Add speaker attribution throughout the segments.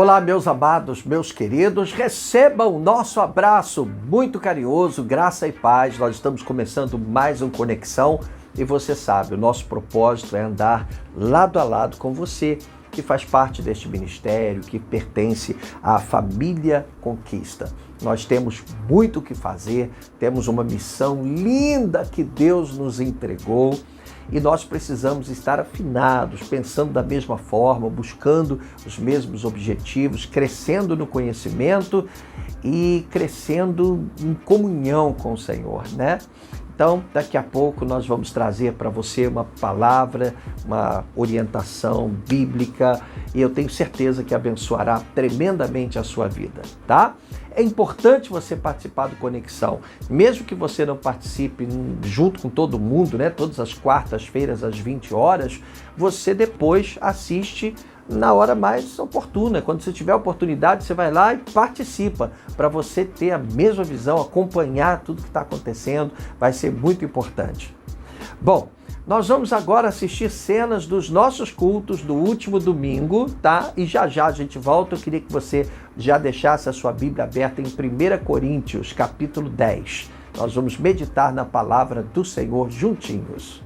Speaker 1: Olá, meus amados, meus queridos, recebam o nosso abraço muito carinhoso, graça e paz. Nós estamos começando mais um Conexão e você sabe, o nosso propósito é andar lado a lado com você, que faz parte deste ministério, que pertence à família Conquista. Nós temos muito o que fazer, temos uma missão linda que Deus nos entregou e nós precisamos estar afinados, pensando da mesma forma, buscando os mesmos objetivos, crescendo no conhecimento e crescendo em comunhão com o Senhor, né? Então, daqui a pouco nós vamos trazer para você uma palavra, uma orientação bíblica e eu tenho certeza que abençoará tremendamente a sua vida, tá? É importante você participar do Conexão, mesmo que você não participe junto com todo mundo, né? Todas as quartas-feiras às 20 horas, você depois assiste na hora mais oportuna. Quando você tiver oportunidade, você vai lá e participa, para você ter a mesma visão, acompanhar tudo que está acontecendo, vai ser muito importante. Bom, nós vamos agora assistir cenas dos nossos cultos do último domingo, tá? E já a gente volta. Eu queria que você já deixasse a sua Bíblia aberta em 1 Coríntios, capítulo 10. Nós vamos meditar na palavra do Senhor juntinhos.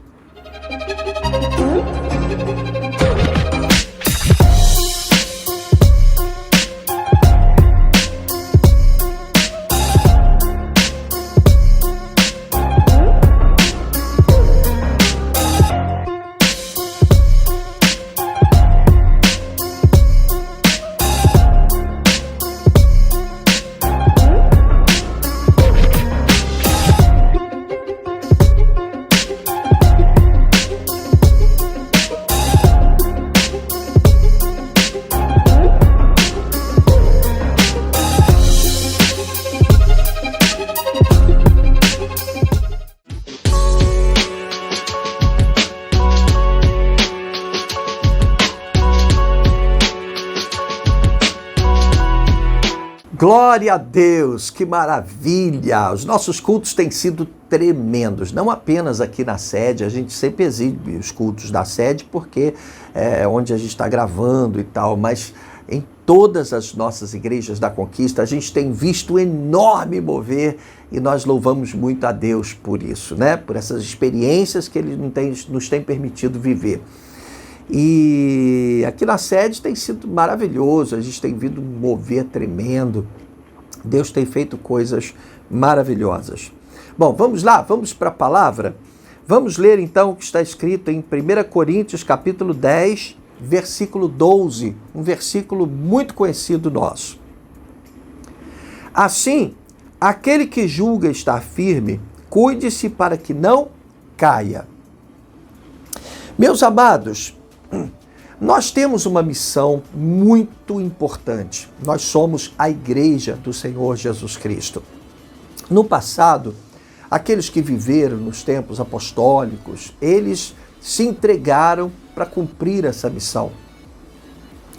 Speaker 1: Glória a Deus, que maravilha! Os nossos cultos têm sido tremendos, não apenas aqui na sede, a gente sempre exibe os cultos da sede porque é onde a gente está gravando e tal, mas em todas as nossas igrejas da Conquista a gente tem visto um enorme mover e nós louvamos muito a Deus por isso, né? Por essas experiências que Ele nos tem permitido viver. E aqui na sede tem sido maravilhoso, a gente tem visto um mover tremendo, Deus tem feito coisas maravilhosas. Bom, vamos lá, vamos para a palavra? Vamos ler então o que está escrito em 1 Coríntios capítulo 10, versículo 12, um versículo muito conhecido nosso. Assim, aquele que julga estar firme, cuide-se para que não caia. Meus amados, nós temos uma missão muito importante. Nós somos a igreja do Senhor Jesus Cristo. No passado, aqueles que viveram nos tempos apostólicos, eles se entregaram para cumprir essa missão.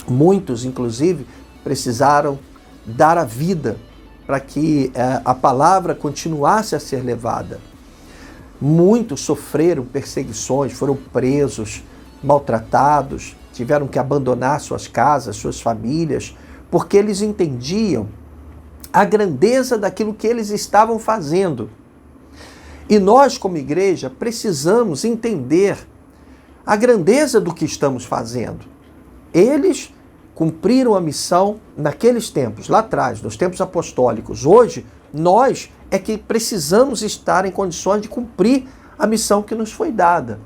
Speaker 1: Muitos, inclusive, precisaram dar a vida para que a palavra continuasse a ser levada. Muitos sofreram perseguições, foram presos, maltratados, tiveram que abandonar suas casas, suas famílias, porque eles entendiam a grandeza daquilo que eles estavam fazendo. E nós, como igreja, precisamos entender a grandeza do que estamos fazendo. Eles cumpriram a missão naqueles tempos, lá atrás, nos tempos apostólicos. Hoje, nós é que precisamos estar em condições de cumprir a missão que nos foi dada.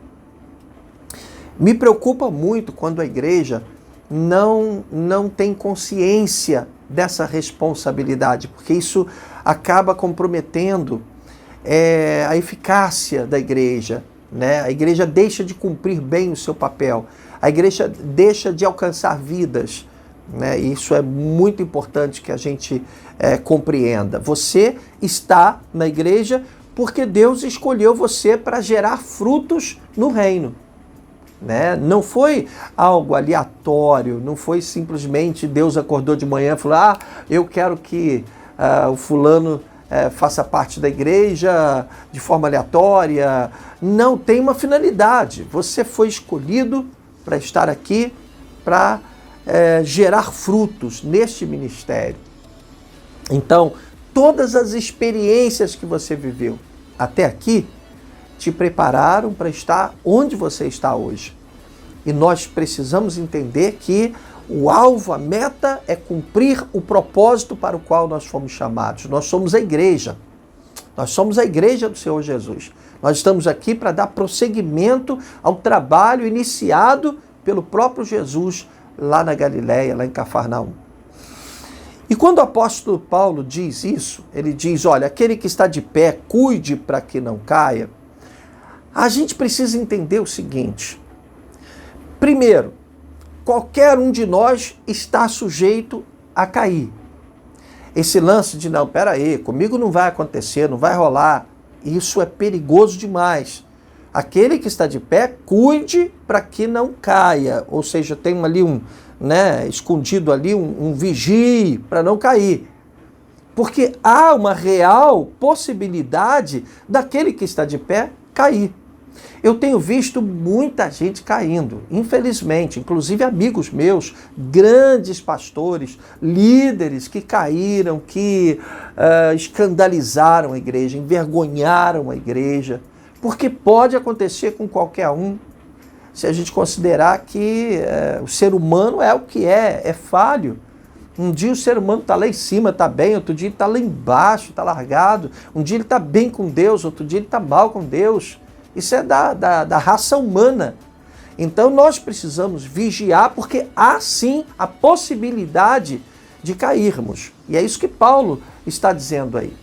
Speaker 1: Me preocupa muito quando a igreja não tem consciência dessa responsabilidade, porque isso acaba comprometendo a eficácia da igreja, né? A igreja deixa de cumprir bem o seu papel, a igreja deixa de alcançar vidas, né? Isso é muito importante que a gente compreenda. Você está na igreja porque Deus escolheu você para gerar frutos no reino. Né? Não foi algo aleatório, não foi simplesmente Deus acordou de manhã e falou: eu quero que o fulano faça parte da igreja de forma aleatória. Não, tem uma finalidade. Você foi escolhido para estar aqui, para gerar frutos neste ministério. Então, todas as experiências que você viveu até aqui te prepararam para estar onde você está hoje. E nós precisamos entender que o alvo, a meta é cumprir o propósito para o qual nós fomos chamados. Nós somos a igreja. Nós somos a igreja do Senhor Jesus. Nós estamos aqui para dar prosseguimento ao trabalho iniciado pelo próprio Jesus lá na Galileia, lá em Cafarnaum. E quando o apóstolo Paulo diz isso, ele diz, olha, aquele que está de pé, cuide para que não caia. A gente precisa entender o seguinte. Primeiro, qualquer um de nós está sujeito a cair. Esse lance de, não, peraí, comigo não vai acontecer, não vai rolar, isso é perigoso demais. Aquele que está de pé, cuide para que não caia. Ou seja, tem ali escondido ali um vigie para não cair. Porque há uma real possibilidade daquele que está de pé cair. Eu tenho visto muita gente caindo, infelizmente, inclusive amigos meus, grandes pastores, líderes que caíram, que escandalizaram a igreja, envergonharam a igreja, porque pode acontecer com qualquer um, se a gente considerar que o ser humano é o que é falho. Um dia o ser humano está lá em cima, está bem, outro dia ele está lá embaixo, está largado, um dia ele está bem com Deus, outro dia ele está mal com Deus. Isso é da raça humana. Então nós precisamos vigiar, porque há sim a possibilidade de cairmos. E é isso que Paulo está dizendo aí.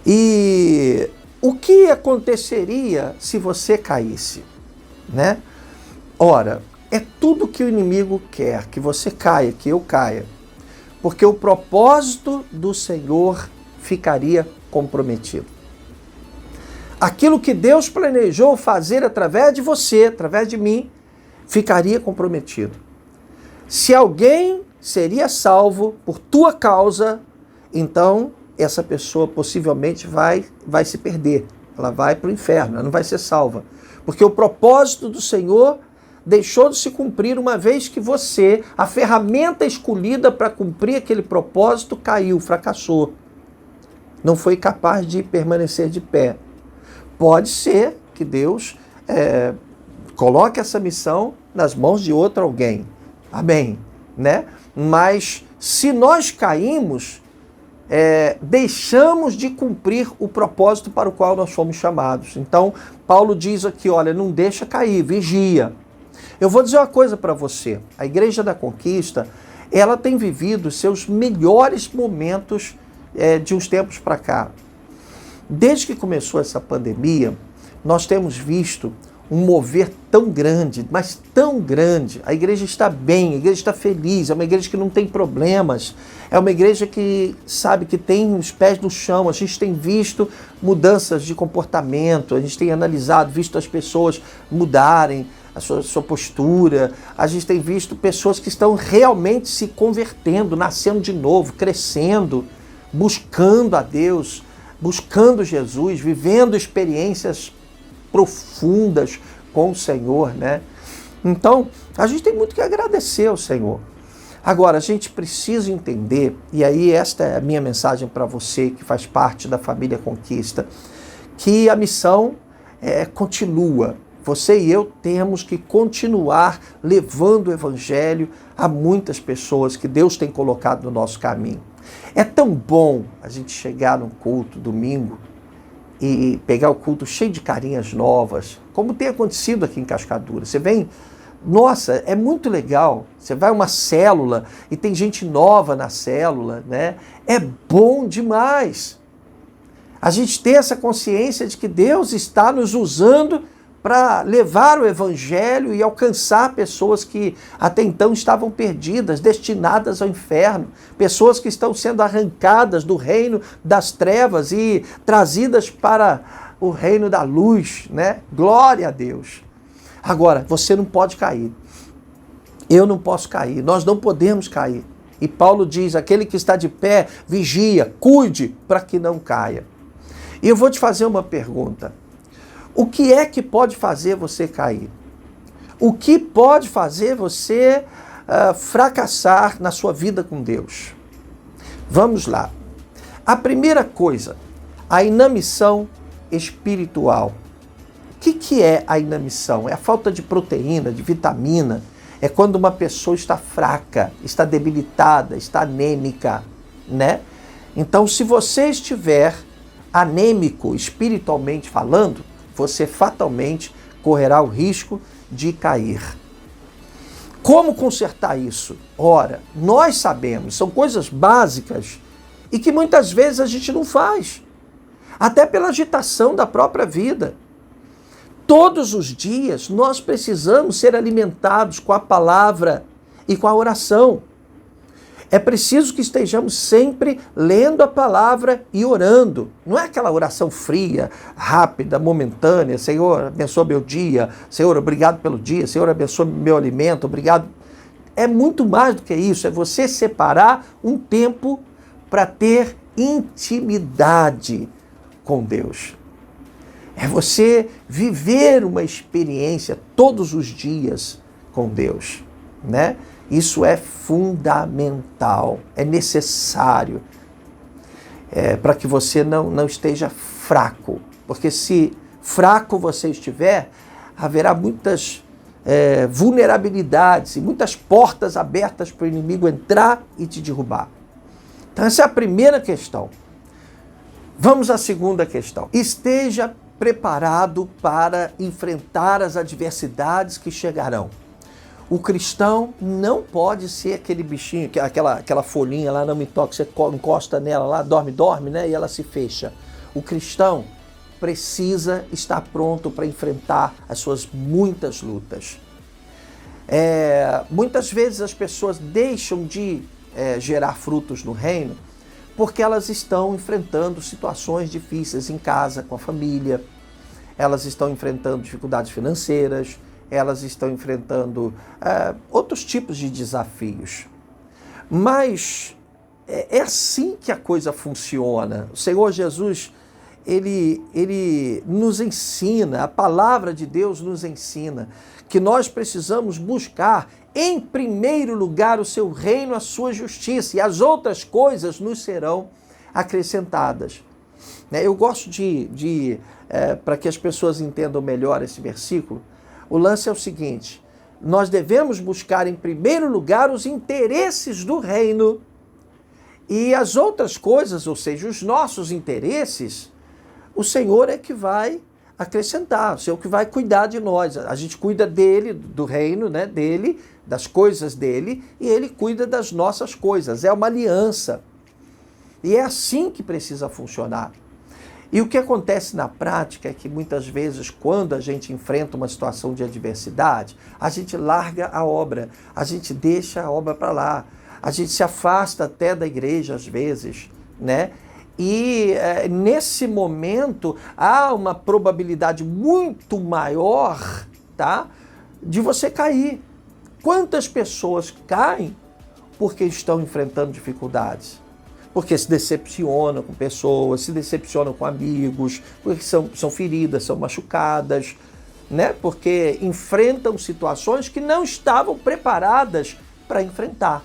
Speaker 1: E o que aconteceria se você caísse? Né? Ora, é tudo que o inimigo quer, que você caia, que eu caia. Porque o propósito do Senhor ficaria comprometido. Aquilo que Deus planejou fazer através de você, através de mim, ficaria comprometido. Se alguém seria salvo por tua causa, então essa pessoa possivelmente vai se perder. Ela vai para o inferno, ela não vai ser salva. Porque o propósito do Senhor deixou de se cumprir uma vez que você, a ferramenta escolhida para cumprir aquele propósito, caiu, fracassou. Não foi capaz de permanecer de pé. Pode ser que Deus coloque essa missão nas mãos de outro alguém. Amém. Né? Mas se nós caímos, deixamos de cumprir o propósito para o qual nós fomos chamados. Então, Paulo diz aqui, olha, não deixa cair, vigia. Eu vou dizer uma coisa para você. A Igreja da Conquista, ela tem vivido seus melhores momentos de uns tempos para cá. Desde que começou essa pandemia, nós temos visto um mover tão grande, mas tão grande. A igreja está bem, a igreja está feliz, é uma igreja que não tem problemas, é uma igreja que sabe que tem os pés no chão. A gente tem visto mudanças de comportamento, a gente tem analisado, visto as pessoas mudarem a sua postura, a gente tem visto pessoas que estão realmente se convertendo, nascendo de novo, crescendo, buscando a Deus, buscando Jesus, vivendo experiências profundas com o Senhor, né? Então, a gente tem muito que agradecer ao Senhor. Agora, a gente precisa entender, e aí esta é a minha mensagem para você que faz parte da família Conquista, que a missão continua. Você e eu temos que continuar levando o Evangelho a muitas pessoas que Deus tem colocado no nosso caminho. É tão bom a gente chegar num culto domingo e pegar o culto cheio de carinhas novas, como tem acontecido aqui em Cascadura. Você vem, nossa, é muito legal. Você vai a uma célula e tem gente nova na célula, né? É bom demais. A gente ter essa consciência de que Deus está nos usando para levar o Evangelho e alcançar pessoas que até então estavam perdidas, destinadas ao inferno, pessoas que estão sendo arrancadas do reino das trevas e trazidas para o reino da luz, né? Glória a Deus. Agora, você não pode cair. Eu não posso cair, nós não podemos cair. E Paulo diz, aquele que está de pé, vigia, cuide para que não caia. E eu vou te fazer uma pergunta. O que é que pode fazer você cair? O que pode fazer você fracassar na sua vida com Deus. Vamos lá. A primeira coisa, a inanição espiritual. O que é a inanição? É a falta de proteína, de vitamina. É quando uma pessoa está fraca, está debilitada, está anêmica, né? Então, se você estiver anêmico, espiritualmente falando, você fatalmente correrá o risco de cair. Como consertar isso? Ora, nós sabemos, são coisas básicas e que muitas vezes a gente não faz, até pela agitação da própria vida. Todos os dias nós precisamos ser alimentados com a palavra e com a oração. É preciso que estejamos sempre lendo a palavra e orando. Não é aquela oração fria, rápida, momentânea. Senhor, abençoa meu dia. Senhor, obrigado pelo dia. Senhor, abençoa meu alimento. Obrigado. É muito mais do que isso. É você separar um tempo para ter intimidade com Deus. É você viver uma experiência todos os dias com Deus, né? Isso é fundamental, é necessário para que você não esteja fraco. Porque se fraco você estiver, haverá muitas vulnerabilidades e muitas portas abertas para o inimigo entrar e te derrubar. Então essa é a primeira questão. Vamos à segunda questão. Esteja preparado para enfrentar as adversidades que chegarão. O cristão não pode ser aquele bichinho, aquela folhinha lá, não me toque, você encosta nela lá, dorme, né? E ela se fecha. O cristão precisa estar pronto para enfrentar as suas muitas lutas. Muitas vezes as pessoas deixam de gerar frutos no reino porque elas estão enfrentando situações difíceis em casa, com a família, elas estão enfrentando dificuldades financeiras, elas estão enfrentando outros tipos de desafios. Mas é assim que a coisa funciona. O Senhor Jesus, ele nos ensina, a palavra de Deus nos ensina que nós precisamos buscar em primeiro lugar o seu reino, a sua justiça, e as outras coisas nos serão acrescentadas. Eu gosto para que as pessoas entendam melhor esse versículo, o lance é o seguinte: nós devemos buscar em primeiro lugar os interesses do reino e as outras coisas, ou seja, os nossos interesses, o Senhor é que vai acrescentar, o Senhor que vai cuidar de nós. A gente cuida dele, do reino, né, dele, das coisas dele, e ele cuida das nossas coisas. É uma aliança. E é assim que precisa funcionar. E o que acontece na prática é que muitas vezes, quando a gente enfrenta uma situação de adversidade, a gente larga a obra, a gente deixa a obra para lá, a gente se afasta até da igreja às vezes, né? E nesse momento há uma probabilidade muito maior, tá, de você cair. Quantas pessoas caem porque estão enfrentando dificuldades? Porque se decepcionam com pessoas, se decepcionam com amigos, porque são feridas, são machucadas, né? Porque enfrentam situações que não estavam preparadas para enfrentar.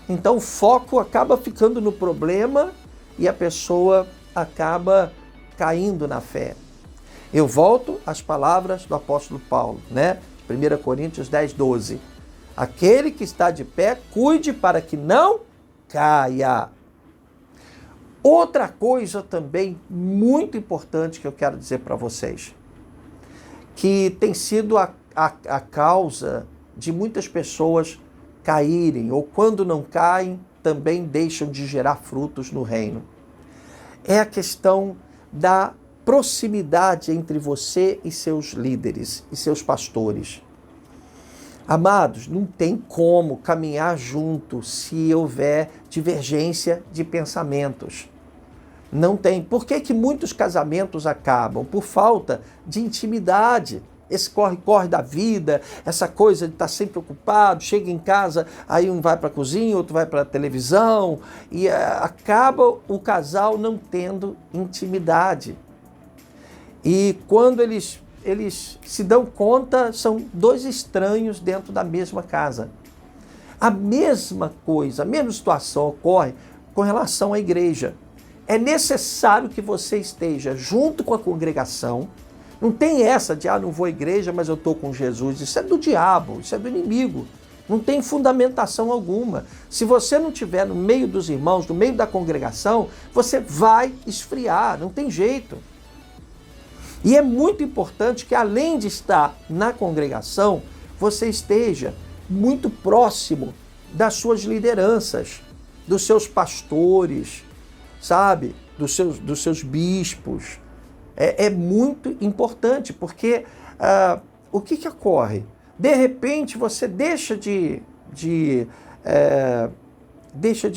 Speaker 1: Então o foco acaba ficando no problema e a pessoa acaba caindo na fé. Eu volto às palavras do apóstolo Paulo, né? 1 Coríntios 10, 12. Aquele que está de pé, cuide para que não caia. Outra coisa também muito importante que eu quero dizer para vocês, que tem sido a causa de muitas pessoas caírem, ou quando não caem, também deixam de gerar frutos no reino. É a questão da proximidade entre você e seus líderes e seus pastores. Amados, não tem como caminhar junto se houver divergência de pensamentos. Não tem. Por que muitos casamentos acabam? Por falta de intimidade. Esse corre-corre da vida, essa coisa de estar sempre ocupado, chega em casa, aí um vai para a cozinha, outro vai para a televisão, e acaba o casal não tendo intimidade. E quando eles se dão conta, são dois estranhos dentro da mesma casa. A mesma coisa, a mesma situação ocorre com relação à igreja. É necessário que você esteja junto com a congregação. Não tem essa de, não vou à igreja, mas eu estou com Jesus. Isso é do diabo, isso é do inimigo. Não tem fundamentação alguma. Se você não estiver no meio dos irmãos, no meio da congregação, você vai esfriar, não tem jeito. E é muito importante que, além de estar na congregação, você esteja muito próximo das suas lideranças, dos seus pastores, sabe? Dos seus bispos. É muito importante, porque o que ocorre? De repente você deixa de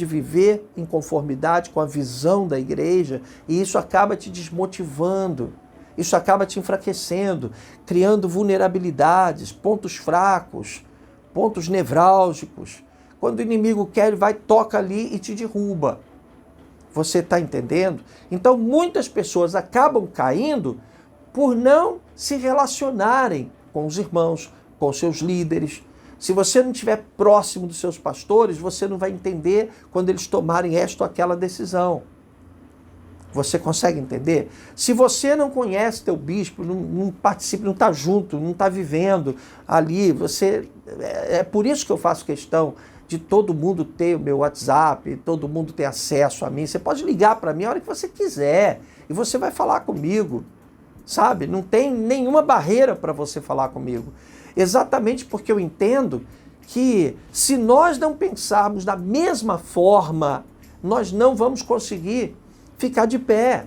Speaker 1: viver em conformidade com a visão da igreja e isso acaba te desmotivando, isso acaba te enfraquecendo, criando vulnerabilidades, pontos fracos, pontos nevrálgicos. Quando o inimigo quer, ele vai, toca ali e te derruba. Você está entendendo? Então muitas pessoas acabam caindo por não se relacionarem com os irmãos, com seus líderes. Se você não estiver próximo dos seus pastores, você não vai entender quando eles tomarem esta ou aquela decisão. Você consegue entender? Se você não conhece teu bispo, não participa, não está junto, não está vivendo ali, é por isso que eu faço questão de todo mundo ter o meu WhatsApp, todo mundo ter acesso a mim. Você pode ligar para mim a hora que você quiser e você vai falar comigo, sabe? Não tem nenhuma barreira para você falar comigo. Exatamente porque eu entendo que se nós não pensarmos da mesma forma, nós não vamos conseguir ficar de pé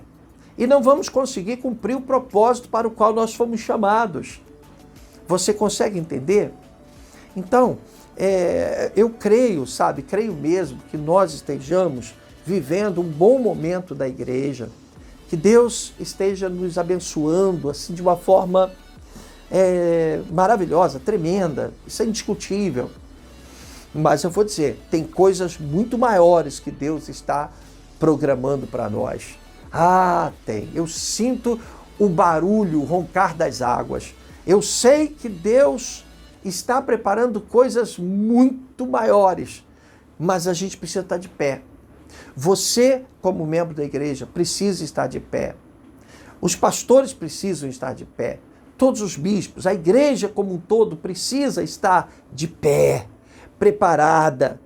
Speaker 1: e não vamos conseguir cumprir o propósito para o qual nós fomos chamados. Você consegue entender? Então, eu creio, creio mesmo que nós estejamos vivendo um bom momento da igreja, que Deus esteja nos abençoando assim de uma forma maravilhosa, tremenda, isso é indiscutível. Mas eu vou dizer, tem coisas muito maiores que Deus está programando para nós. Tem. Eu sinto o barulho, o roncar das águas. Eu sei que Deus está preparando coisas muito maiores, mas a gente precisa estar de pé. Você, como membro da igreja, precisa estar de pé. Os pastores precisam estar de pé. Todos os bispos, a igreja como um todo precisa estar de pé, preparada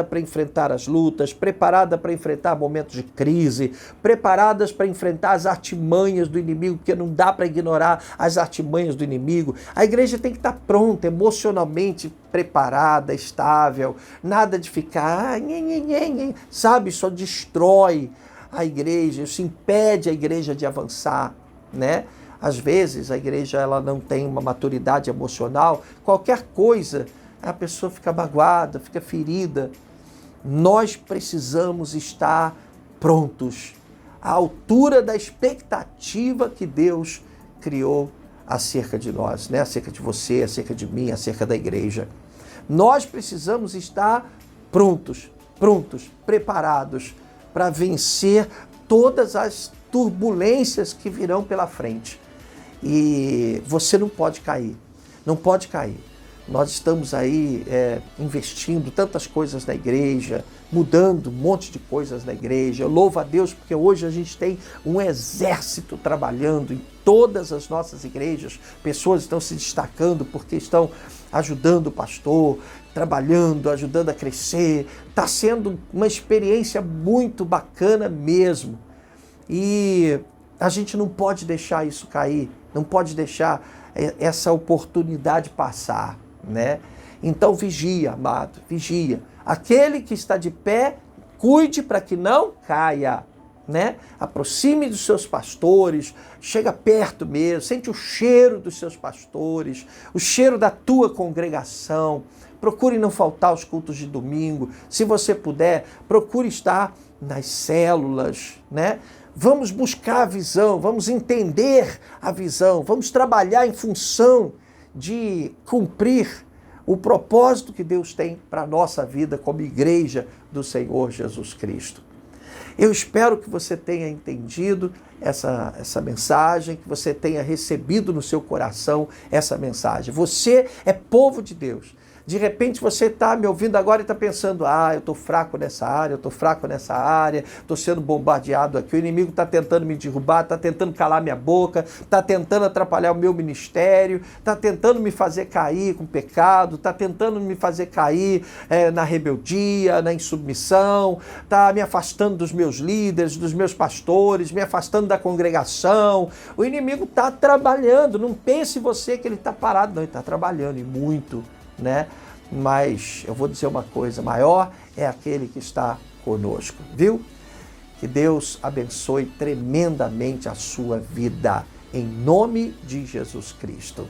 Speaker 1: para enfrentar as lutas, preparada para enfrentar momentos de crise, preparadas para enfrentar as artimanhas do inimigo, porque não dá para ignorar as artimanhas do inimigo. A igreja tem que estar pronta, emocionalmente preparada, estável, nada de ficar, sabe, só destrói a igreja, isso impede a igreja de avançar, né? Às vezes a igreja ela não tem uma maturidade emocional, qualquer coisa a pessoa fica magoada, fica ferida. Nós precisamos estar prontos, à altura da expectativa que Deus criou acerca de nós, né? Acerca de você, acerca de mim, acerca da igreja. Nós precisamos estar prontos, preparados para vencer todas as turbulências que virão pela frente. E você não pode cair, não pode cair. Nós estamos aí investindo tantas coisas na igreja, mudando um monte de coisas na igreja. Eu louvo a Deus porque hoje a gente tem um exército trabalhando em todas as nossas igrejas. Pessoas estão se destacando porque estão ajudando o pastor, trabalhando, ajudando a crescer. Está sendo uma experiência muito bacana mesmo. E a gente não pode deixar isso cair, não pode deixar essa oportunidade passar, né? Então vigia, amado, vigia. Aquele que está de pé, cuide para que não caia, né? Aproxime dos seus pastores, chega perto mesmo, sente o cheiro dos seus pastores, o cheiro da tua congregação. Procure não faltar aos cultos de domingo. Se você puder, procure estar nas células, né? Vamos buscar a visão, vamos entender a visão, vamos trabalhar em função de cumprir o propósito que Deus tem para a nossa vida como igreja do Senhor Jesus Cristo. Eu espero que você tenha entendido essa mensagem, que você tenha recebido no seu coração essa mensagem. Você é povo de Deus. De repente você está me ouvindo agora e está pensando, eu estou fraco nessa área, eu estou fraco nessa área, estou sendo bombardeado aqui, o inimigo está tentando me derrubar, está tentando calar minha boca, está tentando atrapalhar o meu ministério, está tentando me fazer cair com pecado, está tentando me fazer cair na rebeldia, na insubmissão, está me afastando dos meus líderes, dos meus pastores, me afastando da congregação. O inimigo está trabalhando, não pense você que ele está parado, não, ele está trabalhando e muito, né? Mas eu vou dizer uma coisa, maior é aquele que está conosco, viu? Que Deus abençoe tremendamente a sua vida, em nome de Jesus Cristo.